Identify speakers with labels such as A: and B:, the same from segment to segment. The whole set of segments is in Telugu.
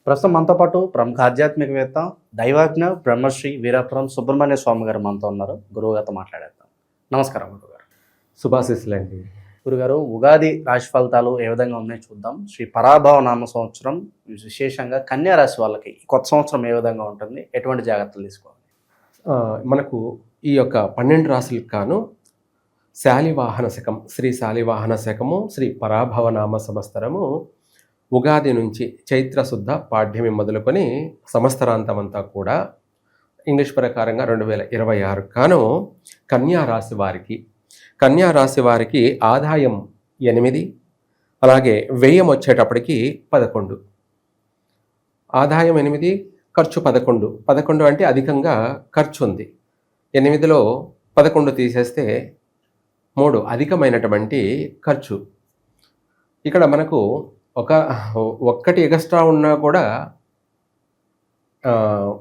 A: ప్రస్తుతం మనతో పాటు ప్రముఖ ఆధ్యాత్మికవేత్త, దైవజ్ఞ, బ్రహ్మశ్రీ వీరపురం సుబ్రహ్మణ్య స్వామి గారు మనతో ఉన్నారు. గురువుగారితో మాట్లాడేద్దాం. నమస్కారం గురుగారు.
B: శుభాశీస్సులండి.
A: గురుగారు, ఉగాది రాశి ఫలితాలు ఏ విధంగా ఉన్నాయో చూద్దాం. శ్రీ పరాభవ నామ సంవత్సరం విశేషంగా కన్యా రాశి వాళ్ళకి ఈ కొత్త సంవత్సరం ఏ విధంగా ఉంటుంది, ఎటువంటి జాగ్రత్తలు తీసుకోవాలి?
B: మనకు ఈ యొక్క 12 రాశులకు కాను శాలివాహన శకం, శ్రీ శాలివాహన శకము, శ్రీ పరాభవనామ సంవత్సరము ఉగాది నుంచి చైత్రశుద్ధ పాడ్యమి మొదలుకొని సంవత్సరాంతమంతా కూడా ఇంగ్లీష్ ప్రకారంగా 2026 కాను కన్యా రాశి వారికి ఆదాయం 8, అలాగే వ్యయం వచ్చేటప్పటికి 11. ఆదాయం 8, ఖర్చు 11. 11 అంటే అధికంగా ఖర్చు ఉంది. 8లో 11 తీసేస్తే 3 అధికమైనటువంటి ఖర్చు. ఇక్కడ మనకు ఒక్కటి ఎగస్ట్రా ఉన్నా కూడా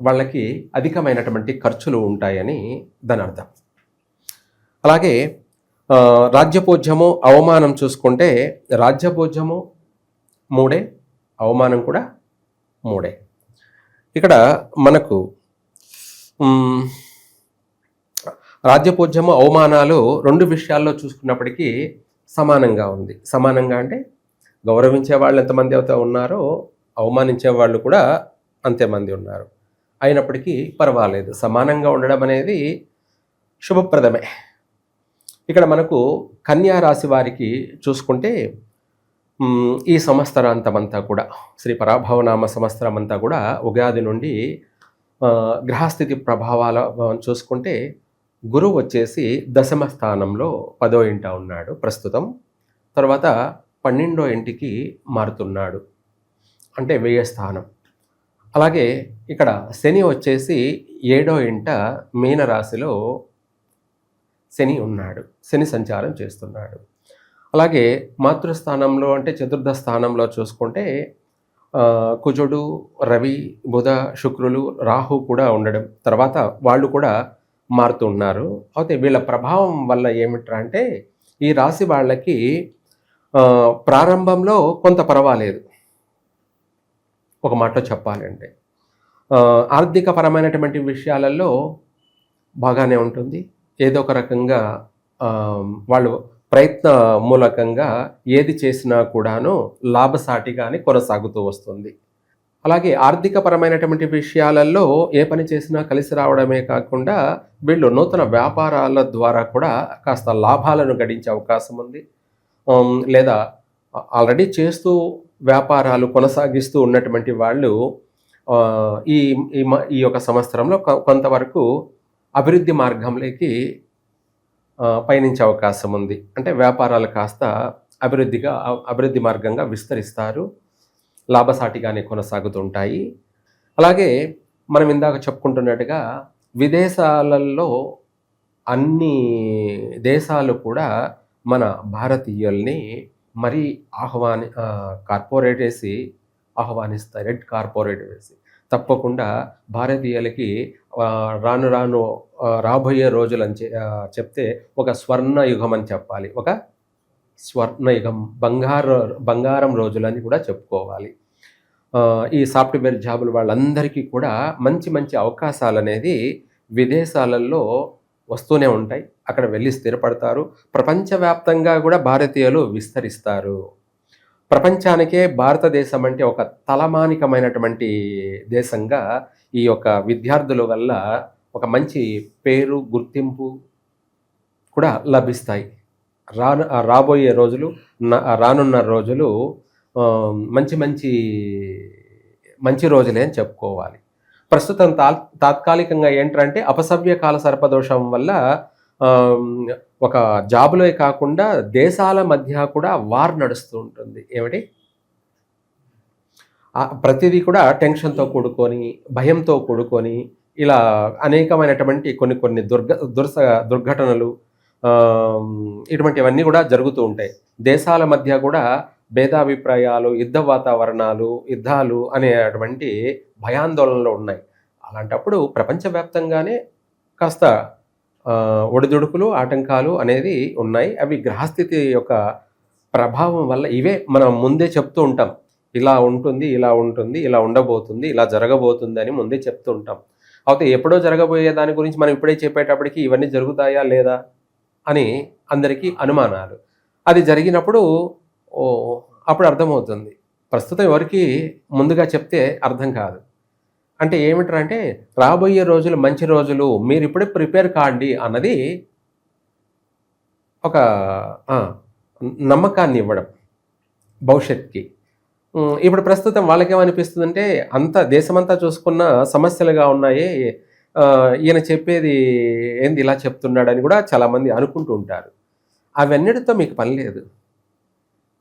B: వాళ్ళకి అధికమైనటువంటి ఖర్చులు ఉంటాయని దాని అర్థం. అలాగే రాజ్యపూజ్యము, అవమానం చూసుకుంటే రాజ్యపూజ్యము 3, అవమానం కూడా 3. ఇక్కడ మనకు రాజ్యపూజ్యము, అవమానాలు 2 విషయాల్లో చూసుకున్నప్పటికీ సమానంగా ఉంది. సమానంగా అంటే గౌరవించే వాళ్ళు ఎంతమంది అయితే ఉన్నారో అవమానించే వాళ్ళు కూడా అంతేమంది ఉన్నారు. అయినప్పటికీ పర్వాలేదు, సమానంగా ఉండడం అనేది శుభప్రదమే. ఇక్కడ మనకు కన్యా రాశి వారికి చూసుకుంటే ఈ సంవత్సరాంతమంతా కూడా శ్రీ పరాభవనామ సంవత్సరం అంతా కూడా ఉగాది నుండి గ్రహస్థితి ప్రభావాల చూసుకుంటే గురువు వచ్చేసి 10వ స్థానంలో 10వ ఇంట ఉన్నాడు ప్రస్తుతం. తర్వాత 12వ ఇంటికి మారుతున్నాడు, అంటే వ్యయ స్థానం. అలాగే ఇక్కడ శని వచ్చేసి 7వ ఇంట మీనరాశిలో శని ఉన్నాడు, శని సంచారం చేస్తున్నాడు. అలాగే మాతృస్థానంలో అంటే చతుర్థ స్థానంలో చూసుకుంటే కుజుడు, రవి, బుధ, శుక్రులు, రాహు కూడా ఉండడం, తర్వాత వాళ్ళు కూడా మారుతున్నారు. అయితే వీళ్ళ ప్రభావం వల్ల ఏమిట్రా అంటే ఈ రాశి వాళ్ళకి ప్రారంభంలో కొంత పర్వాలేదు. ఒక మాటలో చెప్పాలి అంటే ఆర్థిక పరమైనటువంటి విషయాలలో బాగానే ఉంటుంది. ఏదో ఒక రకంగా వాళ్ళు ప్రయత్న మూలకంగా ఏది చేసినా కూడాను లాభసాటిగానే కొనసాగుతూ వస్తుంది. అలాగే ఆర్థిక పరమైనటువంటి విషయాలలో ఏ పని చేసినా కలిసి రావడమే కాకుండా వీళ్ళు నూతన వ్యాపారాల ద్వారా కూడా కాస్త లాభాలను గడించే అవకాశం ఉంది. లేదా ఆల్రెడీ చేస్తూ వ్యాపారాలు కొనసాగిస్తూ ఉన్నటువంటి వాళ్ళు ఈ యొక్క సంవత్సరంలో కొంతవరకు అభివృద్ధి మార్గంలోకి పయనించే అవకాశం ఉంది. అంటే వ్యాపారాలు కాస్త అభివృద్ధి మార్గంగా విస్తరిస్తారు, లాభసాటిగానే కొనసాగుతుంటాయి. అలాగే మనం ఇందాక చెప్పుకుంటున్నట్టుగా విదేశాలలో అన్ని దేశాలు కూడా మన భారతీయుల్ని మరీ కార్పొరేట్ వేసి ఆహ్వానిస్తాయి. రెడ్ కార్పొరేట్ వేసి తప్పకుండా భారతీయులకి రాను రాబోయే రోజులు అని చెప్తే ఒక స్వర్ణయుగం అని చెప్పాలి. ఒక స్వర్ణయుగం, బంగారం రోజులని కూడా చెప్పుకోవాలి. ఈ సాఫ్ట్వేర్ జాబులు వాళ్ళందరికీ కూడా మంచి అవకాశాలు అనేది విదేశాలలో వస్తూనే ఉంటాయి. అక్కడ వెళ్ళి స్థిరపడతారు. ప్రపంచవ్యాప్తంగా కూడా భారతీయులు విస్తరిస్తారు. ప్రపంచానికే భారతదేశం అంటే ఒక తలమానికమైనటువంటి దేశంగా ఈ యొక్క విద్యార్థుల వల్ల ఒక మంచి పేరు, గుర్తింపు కూడా లభిస్తాయి. రాబోయే రోజులు, రానున్న రోజులు మంచి రోజులే అని చెప్పుకోవాలి. ప్రస్తుతం తాత్కాలికంగా ఏంటంటే అపసవ్య కాల సర్పదోషం వల్ల ఒక జాబులే కాకుండా దేశాల మధ్య కూడా వార్ నడుస్తూ ఉంటుంది. ఏమిటి ప్రతిదీ కూడా టెన్షన్తో కూడుకొని, భయంతో కూడుకొని, ఇలా అనేకమైనటువంటి కొన్ని దుర్ఘటనలు ఇటువంటివన్నీ కూడా జరుగుతూ ఉంటాయి. దేశాల మధ్య కూడా భేదాభిప్రాయాలు, యుద్ధ వాతావరణాలు, యుద్ధాలు అనేటువంటి భయాందోళనలు ఉన్నాయి. అలాంటప్పుడు ప్రపంచవ్యాప్తంగానే కాస్త ఒడిదుడుకులు, ఆటంకాలు అనేది ఉన్నాయి. అవి గ్రహస్థితి యొక్క ప్రభావం వల్ల. ఇవే మనం ముందే చెప్తూ ఉంటాం. ఇలా ఉంటుంది, ఇలా ఉంటుంది, ఇలా ఉండబోతుంది, ఇలా జరగబోతుంది అని ముందే చెప్తూ ఉంటాం. అయితే ఎప్పుడో జరగబోయే దాని గురించి మనం ఇప్పుడే చెప్పేటప్పటికి ఇవన్నీ జరుగుతాయా లేదా అని అందరికీ అనుమానాలు. అది జరిగినప్పుడు అప్పుడు అర్థమవుతుంది. ప్రస్తుతం ఎవరికి ముందుగా చెప్తే అర్థం కాదు. అంటే ఏమిటంటే రాబోయే రోజులు మంచి రోజులు, మీరు ఇప్పుడే ప్రిపేర్ కాండి అన్నది ఒక నమ్మకాన్ని ఇవ్వడం భవిష్యత్తుకి. ఇప్పుడు ప్రస్తుతం వాళ్ళకేమనిపిస్తుందంటే అంత దేశమంతా చూసుకున్న సమస్యలుగా ఉన్నాయి, ఈయన చెప్పేది ఏంది ఇలా చెప్తున్నాడని కూడా చాలామంది అనుకుంటూ ఉంటారు. అవన్నిటితో మీకు పని లేదు.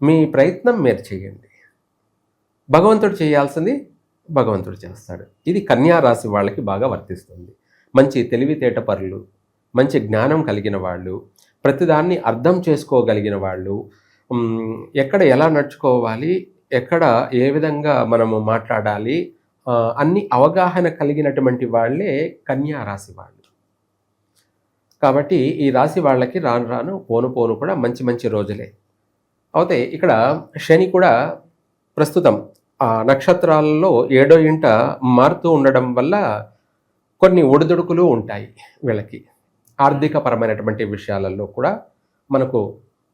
B: మీ ప్రయత్నం మీరు చేయండి. భగవంతుడు చేయాల్సింది భగవంతుడు చేస్తాడు. ఇది కన్యా రాశి వాళ్ళకి బాగా వర్తిస్తుంది. మంచి తెలివితేట పరులు, మంచి జ్ఞానం కలిగిన వాళ్ళు, ప్రతిదాన్ని అర్థం చేసుకోగలిగిన వాళ్ళు, ఎక్కడ ఎలా నడుచుకోవాలి, ఎక్కడ ఏ విధంగా మనము మాట్లాడాలి, అన్ని అవగాహన కలిగినటువంటి వాళ్ళే కన్యా రాశి వాళ్ళు. కాబట్టి ఈ రాశి వాళ్ళకి రాను రాను పోను కూడా మంచి మంచి రోజులే. అయితే ఇక్కడ శని కూడా ప్రస్తుతం ఆ నక్షత్రాలలో 7వ ఇంట మారుతూ ఉండడం వల్ల కొన్ని ఒడిదుడుకులు ఉంటాయి వీళ్ళకి. ఆర్థికపరమైనటువంటి విషయాలలో కూడా మనకు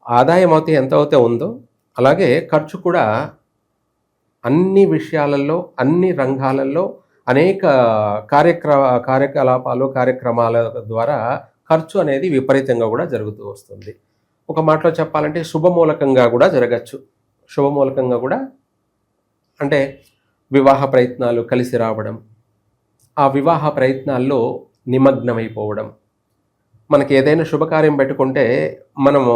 B: ఆదాయం అయితే ఎంత అయితే ఉందో అలాగే ఖర్చు కూడా అన్ని విషయాలలో, అన్ని రంగాలలో అనేక కార్యక్రమాల ద్వారా ఖర్చు అనేది విపరీతంగా కూడా జరుగుతూ వస్తుంది. ఒక మాటలో చెప్పాలంటే శుభమూలకంగా కూడా జరగచ్చు. శుభమూలకంగా కూడా అంటే వివాహ ప్రయత్నాలు కలిసి రావడం, ఆ వివాహ ప్రయత్నాల్లో నిమగ్నమైపోవడం. మనకి ఏదైనా శుభకార్యం పెట్టుకుంటే మనము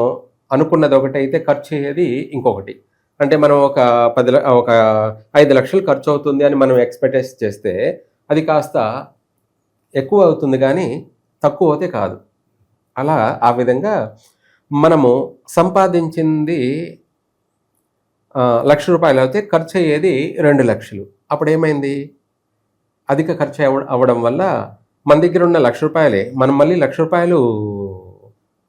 B: అనుకున్నది ఒకటైతే ఖర్చు అయ్యేది ఇంకొకటి. అంటే మనం ఒక 5 లక్షలు ఖర్చు అవుతుంది అని మనం ఎక్స్పెక్ట్ చేస్తే అది కాస్త ఎక్కువ అవుతుంది కానీ తక్కువ అయితే కాదు. అలా ఆ విధంగా మనము సంపాదించింది 1,00,000 రూపాయలు అయితే ఖర్చు అయ్యేది 2 లక్షలు. అప్పుడు ఏమైంది? అధిక ఖర్చు అవ్వడం వల్ల మన దగ్గర ఉన్న 1,00,000 రూపాయలే మనం మళ్ళీ 1,00,000 రూపాయలు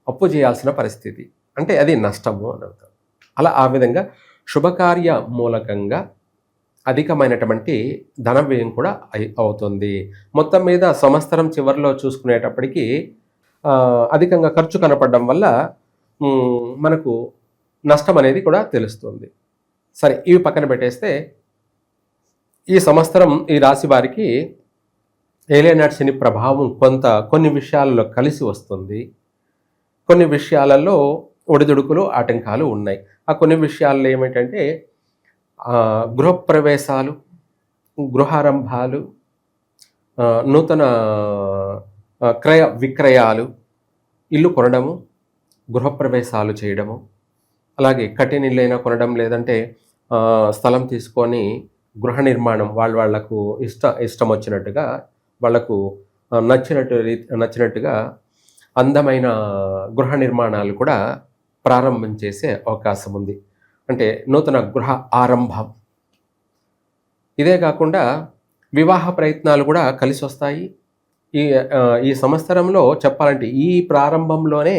B: అప్పు చేయాల్సిన పరిస్థితి. అంటే అది నష్టము అని అర్థం. అలా ఆ విధంగా శుభకార్య మూలకంగా అధికమైనటువంటి ధన వ్యయం కూడా అవుతుంది. మొత్తం మీద సంవత్సరం చివరిలో చూసుకునేటప్పటికీ అధికంగా ఖర్చు కనపడడం వల్ల మనకు నష్టం అనేది కూడా తెలుస్తుంది. సరే, ఇవి పక్కన పెట్టేస్తే ఈ సంవత్సరం ఈ రాశి వారికి ఏలినాటి శని ప్రభావం కొన్ని విషయాలలో కలిసి వస్తుంది. కొన్ని విషయాలలో ఒడిదుడుకులు, ఆటంకాలు ఉన్నాయి. ఆ కొన్ని విషయాల్లో ఏమిటంటే గృహప్రవేశాలు, గృహారంభాలు, నూతన క్రయ విక్రయాలు, ఇల్లు కొనడము, గృహప్రవేశాలు చేయడము, అలాగే కట్టినిళ్ళైనా కొనడం, లేదంటే స్థలం తీసుకొని గృహ నిర్మాణం వాళ్లకు ఇష్టం వచ్చినట్టుగా, వాళ్లకు నచ్చినట్టుగా అందమైన గృహ నిర్మాణాలు కూడా ప్రారంభం చేసే అవకాశం ఉంది. అంటే నూతన గృహ ఆరంభం. ఇదే కాకుండా వివాహ ప్రయత్నాలు కూడా కలిసి వస్తాయి. ఈ సంవత్సరంలో చెప్పాలంటే ఈ ప్రారంభంలోనే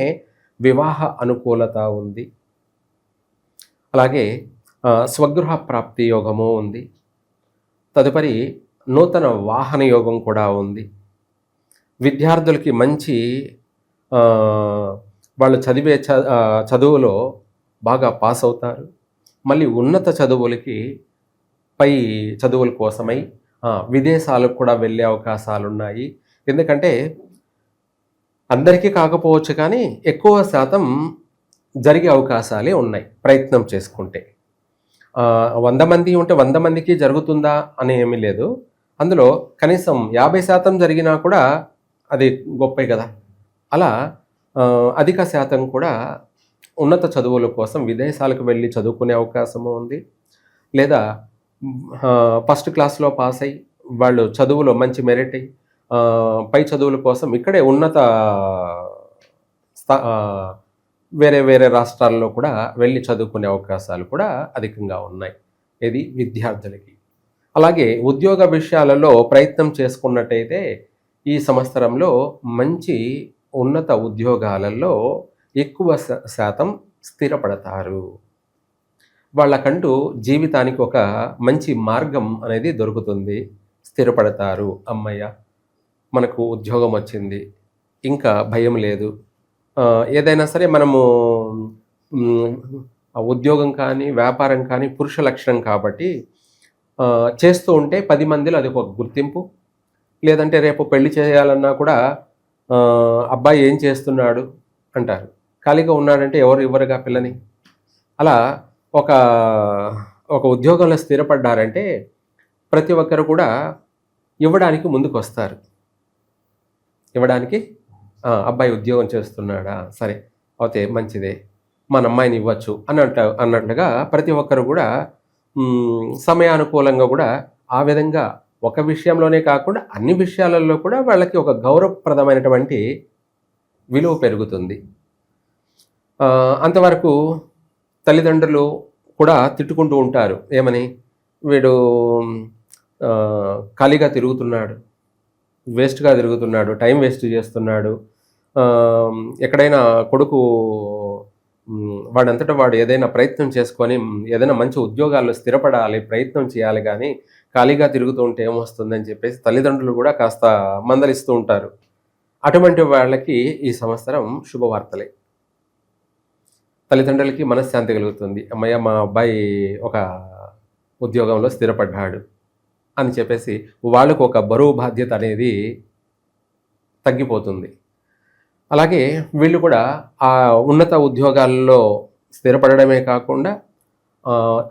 B: వివాహ అనుకూలత ఉంది. అలాగే స్వగృహ ప్రాప్తి యోగము ఉంది. తదుపరి నూతన వాహన యోగం కూడా ఉంది. విద్యార్థులకి మంచి వాళ్ళు చదివే చదువులో బాగా పాస్ అవుతారు. మళ్ళీ ఉన్నత చదువులకి పై చదువుల కోసమై విదేశాలకు కూడా వెళ్ళే అవకాశాలు ఉన్నాయి. ఎందుకంటే అందరికీ కాకపోవచ్చు కానీ ఎక్కువ శాతం జరిగే అవకాశాలే ఉన్నాయి ప్రయత్నం చేసుకుంటే. 100 మంది ఉంటే 100 మందికి జరుగుతుందా అని ఏమీ లేదు. అందులో కనీసం 50% జరిగినా కూడా అది గొప్పే కదా. అలా అధిక శాతం కూడా ఉన్నత చదువుల కోసం విదేశాలకు వెళ్ళి చదువుకునే అవకాశము ఉంది. లేదా ఫస్ట్ క్లాస్లో పాస్ అయ్యి వాళ్ళు చదువులో మంచి మెరిట్ అయ్యి పై చదువుల కోసం ఇక్కడే ఉన్నత వేరే రాష్ట్రాల్లో కూడా వెళ్ళి చదువుకునే అవకాశాలు కూడా అధికంగా ఉన్నాయి. ఇది విద్యార్థులకి. అలాగే ఉద్యోగ విషయాలలో ప్రయత్నం చేసుకున్నట్టయితే ఈ సంవత్సరంలో మంచి ఉన్నత ఉద్యోగాలలో ఎక్కువ శాతం స్థిరపడతారు. వాళ్ళకంటూ జీవితానికి ఒక మంచి మార్గం అనేది దొరుకుతుంది. స్థిరపడతారు. అమ్మయ్య, మనకు ఉద్యోగం వచ్చింది, ఇంకా భయం లేదు. ఏదైనా సరే మనము ఆ ఉద్యోగం కానీ వ్యాపారం కానీ పురుష లక్షణం కాబట్టి చేస్తూ ఉంటే 10 మందిలో అది ఒక గుర్తింపు. లేదంటే రేపు పెళ్లి చేయాలన్నా కూడా అబ్బాయి ఏం చేస్తున్నాడు అంటారు. ఖాళీగా ఉన్నాడంటే ఎవరు ఇవ్వరుగా పిల్లని. అలా ఒక ఒక ఉద్యోగంలో స్థిరపడ్డారంటే ప్రతి ఒక్కరు కూడా ఇవ్వడానికి ముందుకు వస్తారు. ఇవ్వడానికి అబ్బాయి ఉద్యోగం చేస్తున్నాడా, సరే అయితే మంచిదే, మన అమ్మాయిని ఇవ్వచ్చు అన్నట్లుగా ప్రతి ఒక్కరు కూడా సమయానుకూలంగా కూడా ఆ విధంగా ఒక విషయంలోనే కాకుండా అన్ని విషయాలలో కూడా వాళ్ళకి ఒక గౌరవప్రదమైనటువంటి విలువ పెరుగుతుంది. అంతవరకు తల్లిదండ్రులు కూడా తిట్టుకుంటూ ఉంటారు. ఏమని, వీడు ఖాళీగా తిరుగుతున్నాడు, వేస్ట్గా తిరుగుతున్నాడు, టైం వేస్ట్ చేస్తున్నాడు, ఎక్కడైనా కొడుకు వాడంతటా వాడు ఏదైనా ప్రయత్నం చేసుకొని ఏదైనా మంచి ఉద్యోగాల్లో స్థిరపడాలి, ప్రయత్నం చేయాలి, కానీ ఖాళీగా తిరుగుతూ ఉంటే ఏమొస్తుందని చెప్పేసి తల్లిదండ్రులు కూడా కాస్త మందలిస్తూ ఉంటారు. అటువంటి వాళ్ళకి ఈ సంవత్సరం శుభవార్తలే. తల్లిదండ్రులకి మనశ్శాంతి కలుగుతుంది. అమ్మయ్య, మా అబ్బాయి ఒక ఉద్యోగంలో స్థిరపడ్డాడు అని చెప్పేసి వాళ్ళకు ఒక బరువు బాధ్యత అనేది తగ్గిపోతుంది. అలాగే వీళ్ళు కూడా ఆ ఉన్నత ఉద్యోగాల్లో స్థిరపడమే కాకుండా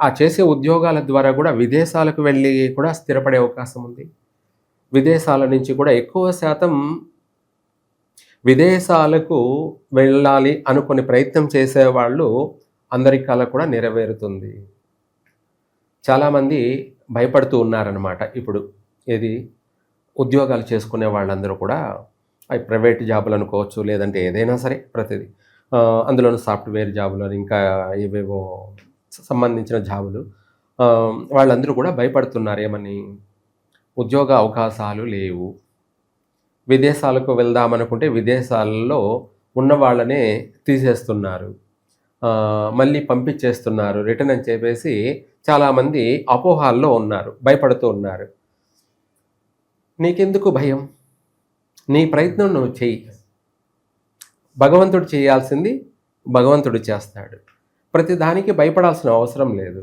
B: ఆ చేసే ఉద్యోగాల ద్వారా కూడా విదేశాలకు వెళ్ళి కూడా స్థిరపడే అవకాశం ఉంది. విదేశాల నుంచి కూడా ఎక్కువ శాతం విదేశాలకు వెళ్ళాలి అనుకుని ప్రయత్నం చేసేవాళ్ళు అందరి కల కూడా నెరవేరుతుంది. చాలామంది భయపడుతూ ఉన్నారనమాట ఇప్పుడు. ఏది, ఉద్యోగాలు చేసుకునే వాళ్ళందరూ కూడా అవి ప్రైవేట్ జాబులు అనుకోవచ్చు, లేదంటే ఏదైనా సరే ప్రతిదీ, అందులోనూ సాఫ్ట్వేర్ జాబులు అని ఇంకా ఏవేవో సంబంధించిన జాబులు, వాళ్ళందరూ కూడా భయపడుతున్నారు. ఏమని, ఉద్యోగ అవకాశాలు లేవు, విదేశాలకు వెళ్దామనుకుంటే విదేశాలలో ఉన్న వాళ్ళనే తీసేస్తున్నారు, మళ్ళీ పంపించేస్తున్నారు రిటర్న్ అని చెప్పేసి చాలామంది అపోహాల్లో ఉన్నారు, భయపడుతూ ఉన్నారు. నీకెందుకు భయం? నీ ప్రయత్నం నువ్వు చెయ్యి. భగవంతుడు చేయాల్సింది భగవంతుడు చేస్తాడు. ప్రతిదానికి భయపడాల్సిన అవసరం లేదు.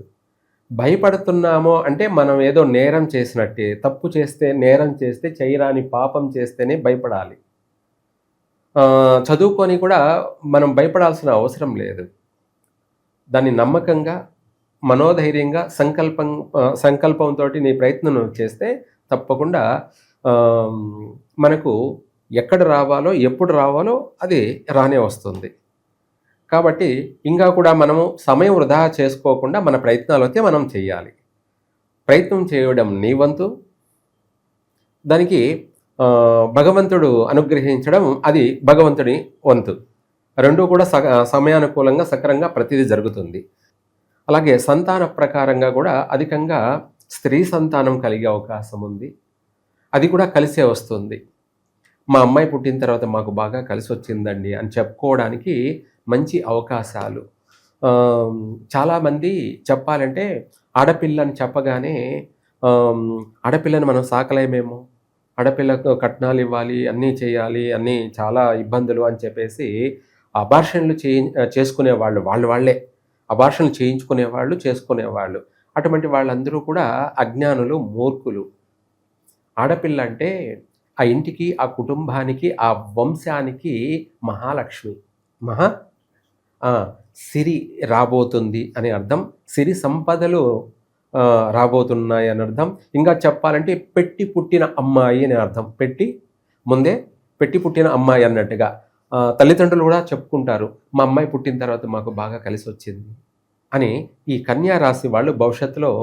B: భయపడుతున్నామో అంటే మనం ఏదో నేరం చేసినట్టే, తప్పు చేస్తే, నేరం చేస్తే, చేయరాని పాపం చేస్తేనే భయపడాలి. చదువుకొని కూడా మనం భయపడాల్సిన అవసరం లేదు. దాన్ని నమ్మకంగా, మనోధైర్యంగా, సంకల్పంతో నీ ప్రయత్నం నువ్వు చేస్తే తప్పకుండా మనకు ఎక్కడ రావాలో, ఎప్పుడు రావాలో అది రానే వస్తుంది. కాబట్టి ఇంకా కూడా మనము సమయం వృధా చేసుకోకుండా మన ప్రయత్నాలు అయితే మనం చేయాలి. ప్రయత్నం చేయడం నీ వంతు, దానికి భగవంతుడు అనుగ్రహించడం అది భగవంతుడి వంతు. రెండూ కూడా సమయానుకూలంగా సక్రంగా ప్రతిదీ జరుగుతుంది. అలాగే సంతాన ప్రకారంగా కూడా అధికంగా స్త్రీ సంతానం కలిగే అవకాశం ఉంది. అది కూడా కలిసే వస్తుంది. మా అమ్మాయి పుట్టిన తర్వాత మాకు బాగా కలిసి వచ్చిందండి అని చెప్పుకోవడానికి మంచి అవకాశాలు. చాలామంది చెప్పాలంటే ఆడపిల్లని చెప్పగానే ఆడపిల్లని మనం సాకలేమేమో, ఆడపిల్లకు కట్నాలు ఇవ్వాలి, అన్నీ చేయాలి, అన్నీ చాలా ఇబ్బందులు అని చెప్పేసి అబార్షన్లు చేసుకునేవాళ్ళు, వాళ్ళే అబార్షన్లు చేయించుకునేవాళ్ళు, చేసుకునేవాళ్ళు. అటువంటి వాళ్ళందరూ కూడా అజ్ఞానులు, మూర్ఖులు. ఆడపిల్ల అంటే ఆ ఇంటికి, ఆ కుటుంబానికి, ఆ వంశానికి మహాలక్ష్మి, సిరి రాబోతుంది అని అర్థం. సిరి సంపదలు రాబోతున్నాయి అని అర్థం. ఇంకా చెప్పాలంటే పెట్టి పుట్టిన అమ్మాయి అని అర్థం. ముందే పెట్టి పుట్టిన అమ్మాయి అన్నట్టుగా తల్లిదండ్రులు కూడా చెప్పుకుంటారు, మా అమ్మాయి పుట్టిన తర్వాత మాకు బాగా కలిసి వచ్చింది అని. ఈ కన్యా రాశి వాళ్ళు భవిష్యత్తులో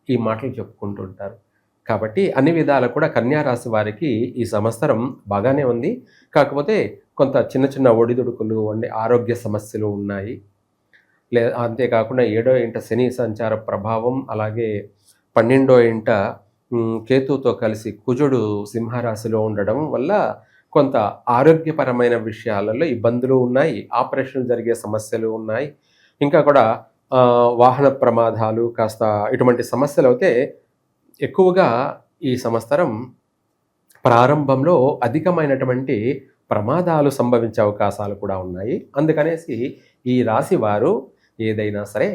B: ఈ మాటలు చెప్పుకుంటుంటారు. కాబట్టి అన్ని విధాలు కూడా కన్యా రాశి వారికి ఈ సంవత్సరం బాగానే ఉంది. కాకపోతే కొంత చిన్న చిన్న ఒడిదుడుకులు, ఆరోగ్య సమస్యలు ఉన్నాయి. అంతేకాకుండా 7వ ఇంట శని సంచార ప్రభావం, అలాగే 12వ ఇంట కేతుతో కలిసి కుజుడు సింహరాశిలో ఉండడం వల్ల కొంత ఆరోగ్యపరమైన విషయాలలో ఇబ్బందులు ఉన్నాయి. ఆపరేషన్ జరిగే సమస్యలు ఉన్నాయి. ఇంకా కూడా వాహన ప్రమాదాలు కాస్త ఇటువంటి సమస్యలు అయితే ఎక్కువగా ఈ సంవత్సరం ప్రారంభంలో అధికమైనటువంటి ప్రమాదాలు సంభవించే అవకాశాలు కూడా ఉన్నాయి. అందుకనేసి ఈ రాశి వారు ఏదైనా సరే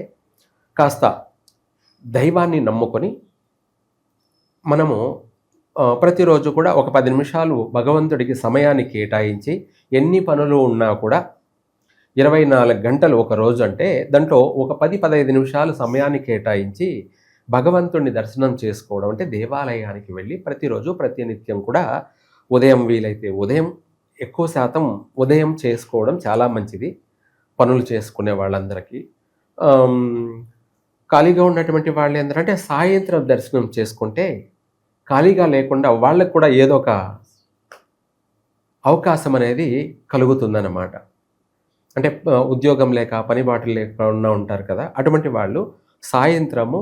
B: కాస్త దైవాన్ని నమ్ముకొని మనము ప్రతిరోజు కూడా ఒక 10 నిమిషాలు భగవంతుడికి సమయాన్ని కేటాయించి ఎన్ని పనులు ఉన్నా కూడా 24 గంటలు ఒక రోజు అంటే దాంట్లో ఒక 10-15 నిమిషాలు సమయాన్ని కేటాయించి భగవంతుడిని దర్శనం చేసుకోవడం, అంటే దేవాలయానికి వెళ్ళి ప్రతిరోజు ప్రతినిత్యం కూడా ఉదయం వీలైతే ఉదయం, ఎక్కువ శాతం ఉదయం చేసుకోవడం చాలా మంచిది పనులు చేసుకునే వాళ్ళందరికీ. ఖాళీగా ఉన్నటువంటి వాళ్ళు ఏంటంటే సాయంత్రం దర్శనం చేసుకుంటే ఖాళీగా లేకుండా వాళ్ళకు కూడా ఏదో ఒక అవకాశం అనేది కలుగుతుందన్నమాట. అంటే ఉద్యోగం లేక పని బాటలు లేకుండా ఉంటారు కదా, అటువంటి వాళ్ళు సాయంత్రము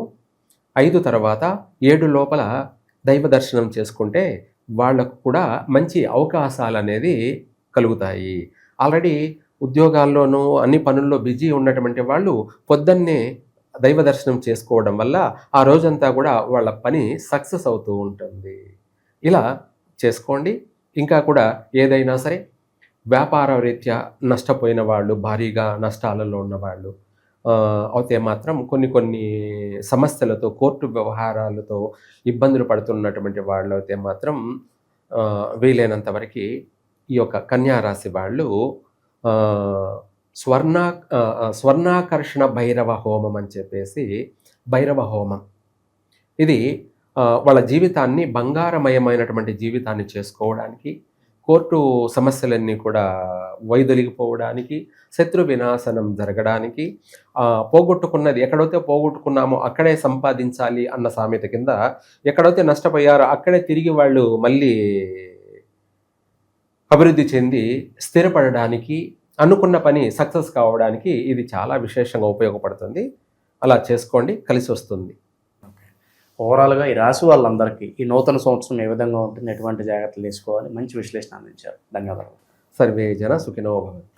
B: 5 తర్వాత 7 లోపల దైవ దర్శనం చేసుకుంటే వాళ్ళకు కూడా మంచి అవకాశాలు అనేది కలుగుతాయి. ఆల్రెడీ ఉద్యోగాల్లోనూ అన్ని పనుల్లో బిజీ ఉన్నటువంటి వాళ్ళు పొద్దున్నే దైవ దర్శనం చేసుకోవడం వల్ల ఆ రోజంతా కూడా వాళ్ళ పని సక్సెస్ అవుతూ ఉంటుంది. ఇలా చేసుకోండి. ఇంకా కూడా ఏదైనా సరే వ్యాపార రీత్యా నష్టపోయిన వాళ్ళు, భారీగా నష్టాలలో ఉన్నవాళ్ళు అయితే మాత్రం కొన్ని సమస్యలతో, కోర్టు వ్యవహారాలతో ఇబ్బందులు పడుతున్నటువంటి వాళ్ళు అయితే మాత్రం వీలైనంత వరకు ఈ యొక్క కన్యా రాశి వాళ్ళు స్వర్ణాకర్షణ భైరవ హోమం అని చెప్పేసి, భైరవ హోమం ఇది వాళ్ళ జీవితాన్ని బంగారమయమైనటువంటి జీవితాన్ని చేసుకోవడానికి, కోర్టు సమస్యలన్నీ కూడా వైదొలిగిపోవడానికి, శత్రు వినాశనం జరగడానికి, పోగొట్టుకున్నది ఎక్కడైతే పోగొట్టుకున్నామో అక్కడే సంపాదించాలి అన్న సామెత కింద ఎక్కడైతే నష్టపోయారో అక్కడే తిరిగి వాళ్ళు మళ్ళీ అభివృద్ధి చెంది స్థిరపడడానికి, అనుకున్న పని సక్సెస్ కావడానికి ఇది చాలా విశేషంగా ఉపయోగపడుతుంది. అలా చేసుకోండి, కలిసి వస్తుంది.
A: ఓవరాల్గా ఈ రాశి వాళ్ళందరికీ ఈ నూతన సంవత్సరం ఏ విధంగా ఉంటుంది, ఎటువంటి జాగ్రత్తలు తీసుకోవాలి, మంచి విశ్లేషణ అందించారు. ధన్యవాదాలు.
B: సర్వే జన సుఖినో భవంతు.